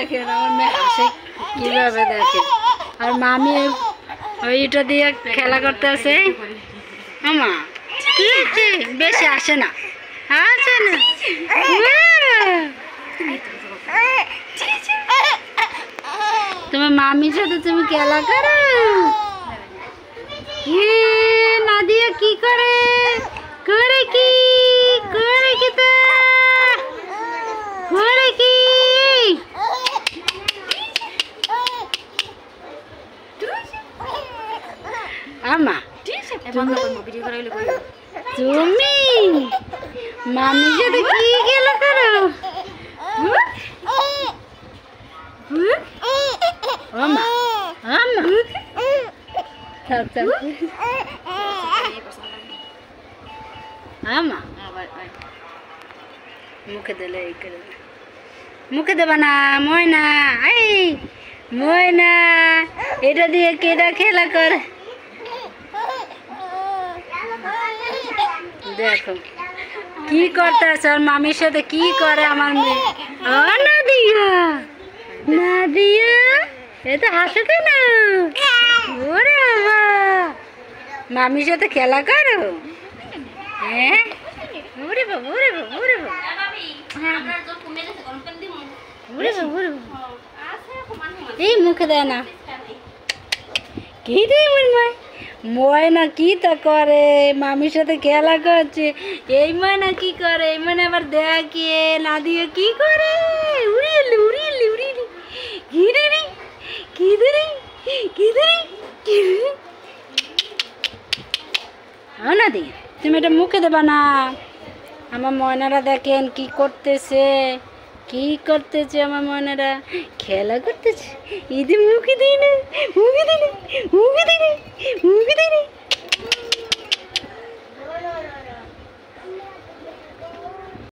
দেখেন আমার মেয়ে হাসে কিভাবে দেখেন। আর মামি ওইটা দিয়ে খেলা করতে আছে। আমা কি হচ্ছে? বেশি আসে না, আসে না। তোমার মামির সাথে তুমি খেলা করো। নাদিয়া কি করে? করে কি? করে কি? তা করে কি? আমা তুমি মামির সাথে কি খেলা করো? আমা আমা আমা মুখে দিলে এই করে মুখে দেবা না। ময়না এই ময়না এটা দিয়ে কেটা খেলা করে দেখো কি করতেছে। আর মামির সাথে কি করে আমার মেয়ে। ও নাদিয়া নাদিয়া এটা হাসো কেন? ওরে বাবা মামির সাথে খেলা করো। হ্যাঁ ওরে বাবা ওরে বাবা ওরে বাবা ওরে বাবা ওরে বাবা এই মুখে দেয় না। কি দেয় ময় ময়না কি তা করে? মামির সাথে খেলা করছে। এই ময়না কি করে? এই ময়না আবার দেখে নাদিয়া কি করে। উড়িয়ে উড়িয়ে উড়িয়ে কি রে কি রে কি রে কি রে। নাদি তুমি এটা মুখে দেবা না। আমার ময়নারা দেখেন কি করতেছে কি করতেছে। আমার ময়নারা খেলা করতেছে। ঈদে মুখে দিই না মুখে দিই না মুখে দিই না মুখে দিই না।